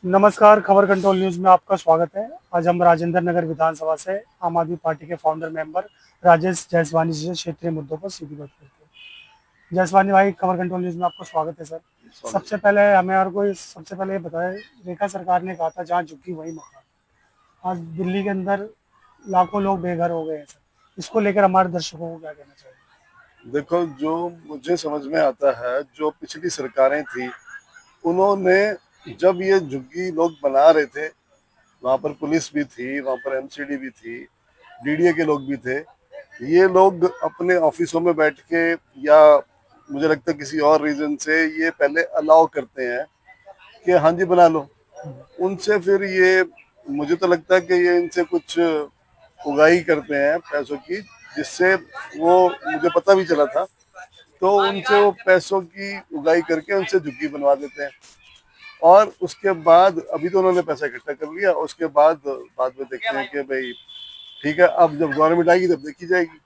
नमस्कार, खबर control news में आपका स्वागत है। आज हम राजेंद्र नगर विधानसभा से आम आदमी पार्टी के फाउंडर मेंबर राजेश जायसवानी जी से क्षेत्रीय मुद्दों पर सीधी बात करते हैं। जायसवानी भाई, खबर कंट्रोल न्यूज़ में आपका स्वागत है सर। सबसे पहले हमें और कोई सबसे पहले ये बताएं, रेखा सरकार ने कहा था जहाँ झुग्गी वहीं मकान। आज दिल्ली के अंदर लाखों लोग बेघर हो गए हैं सर। इसको लेकर हमारे दर्शकों को क्या कहना चाहिए? देखो, जो मुझे समझ में आता है, जो पिछली सरकारें थी उन्होंने जब ये झुग्गी लोग बना रहे थे, वहां पर पुलिस भी थी, वहां पर एमसीडी भी थी, डीडीए के लोग भी थे। ये लोग अपने ऑफिसों में बैठ के या मुझे लगता है किसी और रीजन से ये पहले अलाउ करते हैं कि हाँ जी बना लो। उनसे फिर ये मुझे तो लगता है कि ये इनसे कुछ उगाही करते हैं पैसों की, जिससे वो मुझे पता भी चला था। तो उनसे वो पैसों की उगाही करके उनसे झुग्गी बनवा देते हैं। और उसके बाद अभी तो उन्होंने पैसा इकट्ठा कर लिया, उसके बाद बाद में देखते हैं कि भाई ठीक है, अब जब गवर्नमेंट आएगी तब देखी जाएगी।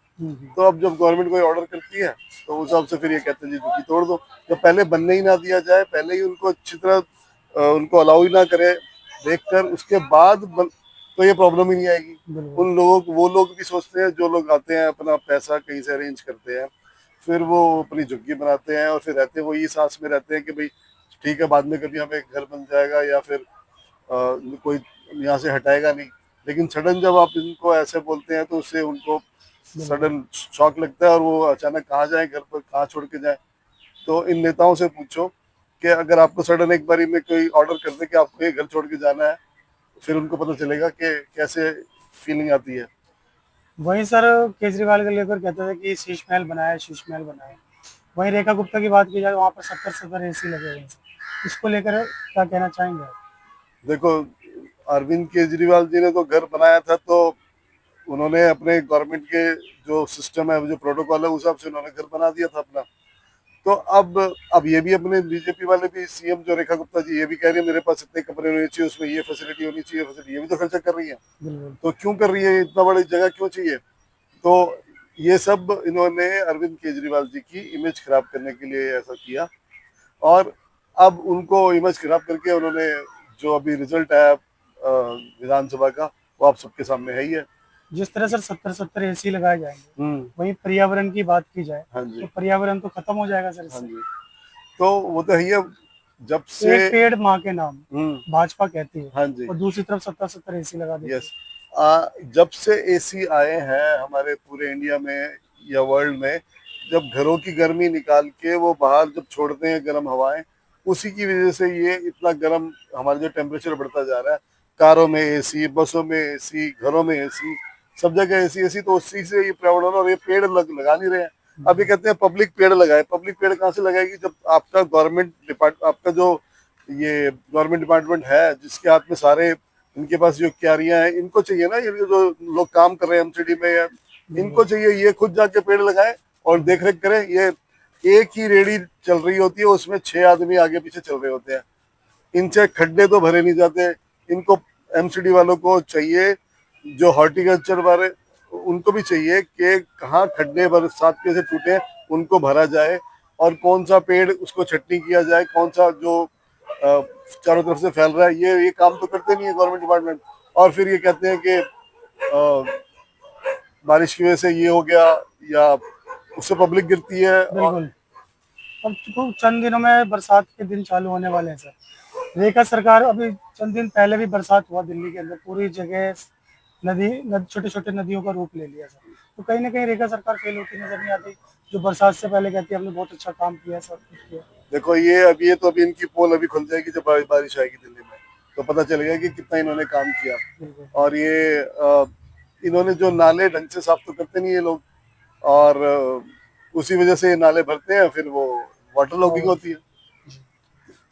तो अब जब गवर्नमेंट कोई ऑर्डर करती है तो उस हिसाब से फिर ये कहते हैं जी झुग्गी तोड़ दो। जब पहले बनने ही ना दिया जाए, पहले ही उनको अच्छी तरह उनको अलाउ ही ना करे देखकर, उसके बाद तो ये प्रॉब्लम ही नहीं आएगी। बिल्कुल। उन लोगों वो लोग भी सोचते हैं, जो लोग आते हैं अपना पैसा कहीं से अरेंज करते हैं, फिर वो अपनी झुग्गी बनाते हैं और फिर रहते हैं वही सांस में रहते हैं कि भाई ठीक है, बाद में कभी हमें घर बन जाएगा या फिर कोई यहाँ से हटाएगा नहीं। लेकिन सडन जब आप इनको ऐसे बोलते हैं तो उससे उनको बिल्कुल। सडन शॉक लगता है और वो अचानक कहाँ जाए, घर पर कहाँ छोड़ के जाए। तो इन नेताओं से पूछो कि अगर आपको सडन एक बारी में कोई ऑर्डर कर दे कि आपको ये घर छोड़ के जाना है, फिर उनको पता चलेगा कि कैसे फीलिंग आती है। वहीं सर, केजरीवाल को लेकर कहते थे कि शीश महल बनाए, शीश महल बनाए। वहीं रेखा गुप्ता की बात की जाए, वहाँ पर 70-70 एसी लगे हुए हैं। इसको लेकर क्या कहना चाहेंगे आप? देखो, अरविंद केजरीवाल जी ने तो घर बनाया था, तो उन्होंने अपने गवर्नमेंट के जो सिस्टम है, जो प्रोटोकॉल है, उस हिसाब से उन्होंने घर बना दिया था अपना। तो अब ये भी अपने बीजेपी वाले भी, सीएम जो रेखा गुप्ता जी, ये भी कह रही है मेरे पास इतने कमरे होने चाहिए, उसमें ये फैसिलिटी होनी चाहिए, फैसिलिटी ये भी तो खर्चा कर रही है। बिल्कुल। तो क्यों कर रही है, इतना बड़ी जगह क्यों चाहिए? तो ये सब इन्होंने अरविंद केजरीवाल जी की इमेज खराब करने के लिए ऐसा किया। और अब उनको इमेज खराब करके उन्होंने, जो अभी रिजल्ट आया विधानसभा का, वो आप सबके सामने है ही है। जिस तरह सर 70-70 एसी लगाए जाएंगे, हम्म। वहीं पर्यावरण की बात की जाए हाँ तो जी। पर्यावरण तो खत्म हो जाएगा सर हाँ इससे। जी। तो वो तो है ही है। जब से एक पेड़ माँ के नाम, हम्म। भाजपा कहती है, हाँ जी। और दूसरी तरफ 70-70 एसी लगा देती यस। है। जब से एसी आए हैं हमारे पूरे इंडिया में या वर्ल्ड में, जब घरों की गर्मी निकाल के वो बाहर जब छोड़ते हैं गर्म हवाएं, उसी की वजह से ये इतना गर्म हमारा जो टेम्परेचर बढ़ता जा रहा है। कारों में एसी, बसों में एसी, घरों में एसी, सब जगह एसी एसी। तो उसी से ये पर्यावरण, और ये पेड़ लगा नहीं रहे हैं। अब ये कहते हैं पब्लिक पेड़ लगाए। पब्लिक पेड़ कहाँ से लगाएगी जब आपका गवर्नमेंट डिपार्ट, आपका जो ये गवर्नमेंट डिपार्टमेंट है जिसके हाथ में सारे, इनके पास जो क्यारियां हैं, इनको चाहिए ना, ये जो लोग काम कर रहे हैं एमसीडी में, या इनको बिल्कुल। चाहिए ये खुद जाके पेड़ लगाए और देख रेख करें। ये एक ही रेडी चल रही होती है, उसमें 6 आदमी आगे पीछे चल रहे होते हैं। इनसे खड्डे तो भरे नहीं जाते। इनको एमसीडी वालों को चाहिए, जो हॉर्टिकल्चर वाले, उनको भी चाहिए कि कहाँ खड्डे बरसात के से टूटे, उनको भरा जाए, और कौन सा पेड़ उसको छटनी किया जाए, कौन सा जो चारों तरफ से फैल रहा है। ये काम तो करते नहीं है गवर्नमेंट डिपार्टमेंट। और फिर ये कहते हैं कि बारिश की वजह से ये हो गया, या उससे पब्लिक गिरती है। और बिल्कुल। अब तो चंद दिनों में बरसात के दिन चालू होने वाले हैं सर। रेखा सरकार, अभी चंद दिन पहले भी बरसात हुआ दिल्ली के अंदर, पूरी जगह छोटे छोटे नदियों का रूप ले लिया सर। तो कहीं ना कहीं रेखा सरकार फेल होती नजर नहीं आती, जो बरसात से पहले कहती है हमने बहुत अच्छा काम किया, सब कुछ किया। देखो, ये तो अभी इनकी पोल अभी खुल जाएगी जब बारिश आएगी दिल्ली में, तो पता चलेगा कि कितना इन्होंने काम किया। बिल्कुल। और ये इन्होंने जो नाले ढंग से साफ तो करते नहीं ये लोग, और उसी वजह से ये नाले भरते हैं, फिर वो वाटर लॉगिंग और होती है।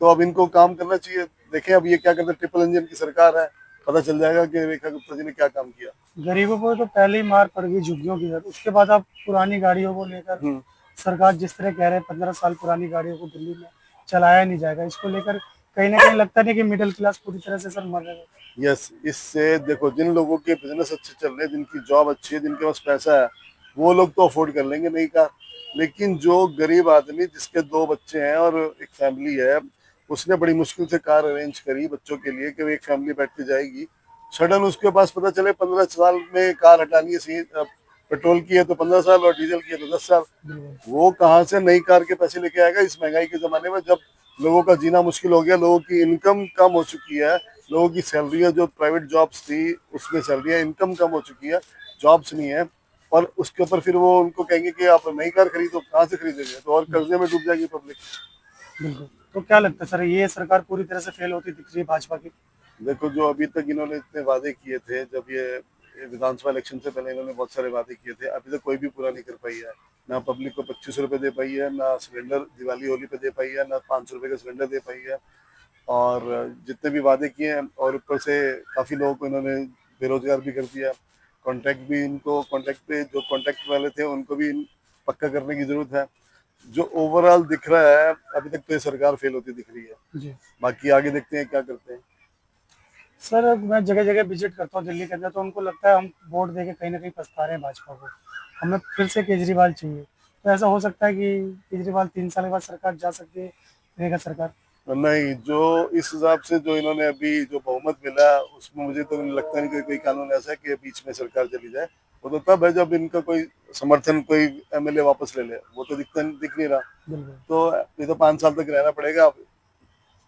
तो अब इनको काम करना चाहिए। देखें अब ये क्या करते हैं, ट्रिपल इंजन की सरकार है, पता चल जाएगा कि रेखा गुप्ता जी ने क्या काम किया। गरीबों को तो पहले ही मार पड़ गई झुग्गियों की सर। उसके बाद आप पुरानी गाड़ियों को लेकर, हम्म। सरकार जिस तरह कह रहे हैं 15 साल पुरानी गाड़ियों को दिल्ली में चलाया नहीं जाएगा, इसको लेकर कहीं ना कहीं लगता नहीं कि मिडिल क्लास पूरी तरह से सर मर रहे हैं। यस, इससे देखो, जिन लोगों के बिजनेस अच्छे चल रहे हैं, जिनकी जॉब अच्छी है, जिनके पास पैसा है, वो लोग तो अफोर्ड कर लेंगे, नहीं का। लेकिन जो गरीब आदमी जिसके 2 बच्चे हैं और एक फैमिली है, उसने बड़ी मुश्किल से कार अरेंज करी बच्चों के लिए कि वो एक फैमिली बैठ के जाएगी। सडन उसके पास पता चले 15 साल में कार हटानी है, पेट्रोल की है तो 15 साल और डीजल की है तो 10 साल। वो कहाँ से नई कार के पैसे लेके आएगा इस महंगाई के जमाने में, जब लोगों का जीना मुश्किल हो गया, लोगों की इनकम कम हो चुकी है, लोगों की सैलरियाँ जो प्राइवेट जॉब्स थी उसमें सैलरियाँ इनकम कम हो चुकी है, जॉब्स नहीं है। और उसके ऊपर फिर वो उनको कहेंगे कि आप नई कार खरीदो, कहाँ से खरीदेंगे, तो और कर्जे में डूब जाएगी पब्लिक। बिल्कुल। तो क्या लगता है सर, ये सरकार पूरी तरह से फेल होती दिख रही है भाजपा की? देखो, जो अभी तक इन्होंने इतने वादे किए थे, जब ये विधानसभा इलेक्शन से पहले इन्होंने बहुत सारे वादे किए थे, अभी तक कोई भी पूरा नहीं कर पाई है। ना पब्लिक को 25 रुपए दे पाई है, ना सिलेंडर दिवाली होली पे दे पाई है, ना 500 रुपए का सिलेंडर दे पाई है। और जितने भी वादे किए हैं, और ऊपर से काफ़ी लोगों को इन्होंने बेरोजगार भी कर दिया। कॉन्ट्रैक्ट भी इनको, कॉन्ट्रैक्ट पे जो कॉन्ट्रैक्ट वाले थे उनको भी पक्का करने की जरूरत है। जो ओवरऑल दिख रहा है अभी तक तो ये सरकार फेल होती दिख रही है। जी बाकी आगे देखते हैं क्या करते हैं। सर, मैं जगह जगह विजिट करता हूँ दिल्ली के अंदर, तो उनको लगता है हम वोट दे के कहीं ना कहीं पछता रहे हैं भाजपा को, हमें फिर से केजरीवाल चाहिए। तो ऐसा हो सकता है कि केजरीवाल 3 साल के बाद सरकार जा सकती है, रहेगा सरकार? नहीं, जो इस हिसाब से जो इन्होंने अभी जो बहुमत मिला उसमें मुझे तो लगता नहीं कि कोई कानून ऐसा है कि बीच में सरकार चली जाए। वो तो तब है जब इनका कोई समर्थन, कोई एमएलए वापस ले ले, वो तो दिख नहीं रहा। बिल्कुल। तो ये तो 5 साल तक रहना पड़ेगा।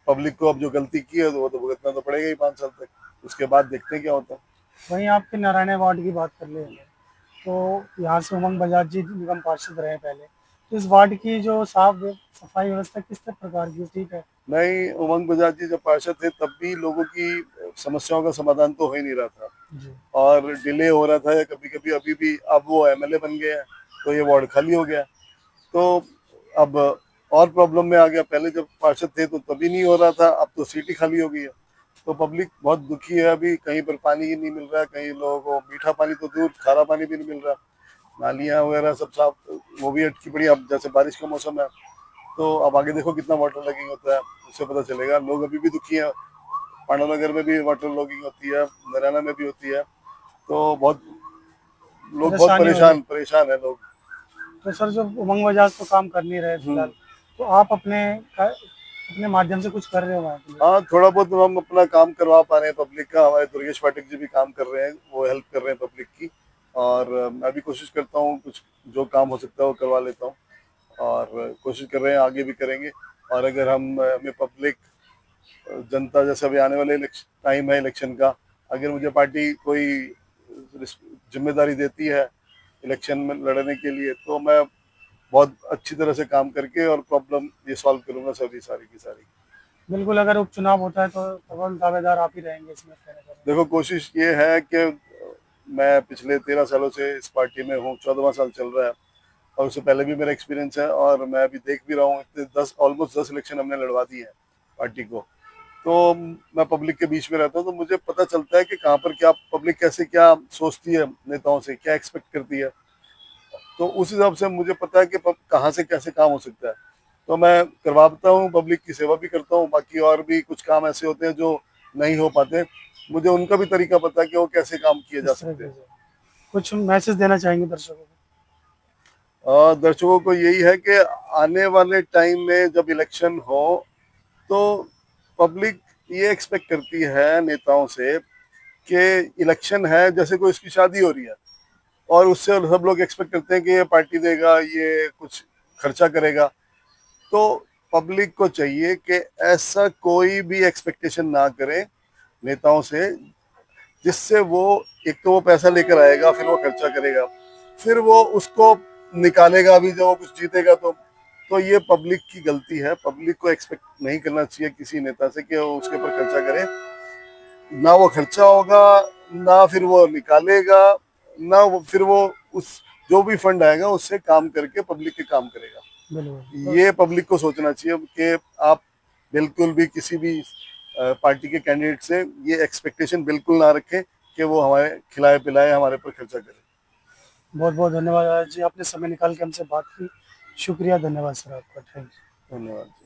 पब्लिक को अब जो गलती की है तो वो तो भुगतना तो पड़ेगा ही 5 साल तक। उसके बाद देखते हैं क्या होता है। वहीं आपके नारायण वार्ड की बात कर ले हमें, तो यहाँ से उमंग बजाज जी निगम पार्षद रहे पहले, तो इस वार्ड की जो सफाई व्यवस्था किस प्रकार की है? ठीक है? नहीं, उमंग बजाज जी जब पार्षद थे तब भी लोगों की समस्याओं का समाधान तो हो ही नहीं रहा था, जी और डिले हो रहा था, या कभी कभी अभी भी। अब वो एमएलए बन गए हैं तो ये वार्ड खाली हो गया। तो अब और प्रॉब्लम में आ गया। पहले जब पार्षद थे तो तभी नहीं हो रहा था, अब तो सीट ही खाली हो गई है। तो पब्लिक बहुत दुखी है। अभी कहीं पर पानी ही नहीं मिल रहा है, कहीं लोगों को मीठा पानी तो दूर, खारा पानी भी नहीं मिल रहा। नालियाँ वगैरह सब साफ, वो भी अटकी पड़ी। अब जैसे बारिश का मौसम है तो अब आगे देखो कितना वाटर लॉगिंग होता है, उससे पता चलेगा। लोग अभी भी दुखी हैं। पांडा नगर में भी वाटर लॉगिंग होती है, नारायणा में भी होती है। तो बहुत लोग बहुत परेशानी हो रही है। परेशान है लोग। तो सर, जो उमंग बजाज तो काम कर नहीं रहे फिलहाल, तो आप अपने माध्यम से कुछ कर रहे हो वहाँ के लिए? हाँ, थोड़ा बहुत हम अपना काम करवा पा रहे हैं पब्लिक का। हमारे दुर्गेश पाठक जी भी काम कर रहे हैं, वो हेल्प कर रहे हैं पब्लिक की। और मैं भी कोशिश करता हूँ कुछ जो काम हो सकता है वो करवा लेता हूँ। और कोशिश कर रहे हैं, आगे भी करेंगे। और अगर हमें पब्लिक, जनता, जैसे अभी आने वाले टाइम है इलेक्शन का, अगर मुझे पार्टी कोई जिम्मेदारी देती है इलेक्शन में लड़ने के लिए, तो मैं बहुत अच्छी तरह से काम करके और प्रॉब्लम ये सॉल्व करूंगा सभी, सारी की सारी। बिल्कुल। अगर उपचुनाव होता है तो प्रबल दावेदार आप ही रहेंगे इसमें, कहना चाह रहे देखो, कोशिश ये है कि मैं पिछले 13 सालों से इस पार्टी में हूँ, 14वां साल चल रहा है। और उससे पहले भी मेरा एक्सपीरियंस है, और मैं अभी देख भी रहा हूँ। इतने ऑलमोस्ट 10 इलेक्शन हमने लड़वा दिए हैं पार्टी को। तो मैं पब्लिक के बीच में रहता हूँ, तो मुझे पता चलता है कि कहाँ पर क्या पब्लिक कैसे क्या सोचती है, नेताओं से क्या एक्सपेक्ट करती है। तो उस हिसाब से मुझे पता है कि कहाँ से कैसे काम हो सकता है। तो मैं करवाता हूँ, पब्लिक की सेवा भी करता हूँ। बाकी और भी कुछ काम ऐसे होते हैं जो नहीं हो पाते, मुझे उनका भी तरीका पता है कि वो कैसे काम किए हैं जा इस सकते तरीके हैं। से कुछ मैसेज देना चाहेंगे दर्शकों को? और दर्शकों को यही है कि आने वाले टाइम में जब इलेक्शन हो तो पब्लिक ये एक्सपेक्ट करती है नेताओं से कि इलेक्शन है जैसे कोई उसकी शादी हो रही है, और उससे सब लोग एक्सपेक्ट करते हैं कि ये पार्टी देगा, ये कुछ खर्चा करेगा। तो पब्लिक को चाहिए कि ऐसा कोई भी एक्सपेक्टेशन ना करे नेताओं से, जिससे वो, एक तो वो पैसा लेकर आएगा, फिर वो खर्चा करेगा, फिर वो उसको निकालेगा भी जब वो कुछ जीतेगा। तो ये पब्लिक की गलती है। पब्लिक को एक्सपेक्ट नहीं करना चाहिए किसी नेता से कि वो उसके ऊपर खर्चा करे। ना वो खर्चा होगा, ना फिर वो निकालेगा, ना वो फिर वो उस जो भी फंड आएगा उससे काम करके पब्लिक के काम करेगा। बिल्कुल। ये पब्लिक को सोचना चाहिए कि आप बिल्कुल भी किसी भी पार्टी के कैंडिडेट से ये एक्सपेक्टेशन बिल्कुल ना रखें कि वो हमारे खिलाए पिलाए, हमारे पर खर्चा करे। बहुत बहुत धन्यवाद आजाद जी, आपने समय निकाल के हमसे बात की। शुक्रिया, धन्यवाद सर आपका। Thank you. धन्यवाद।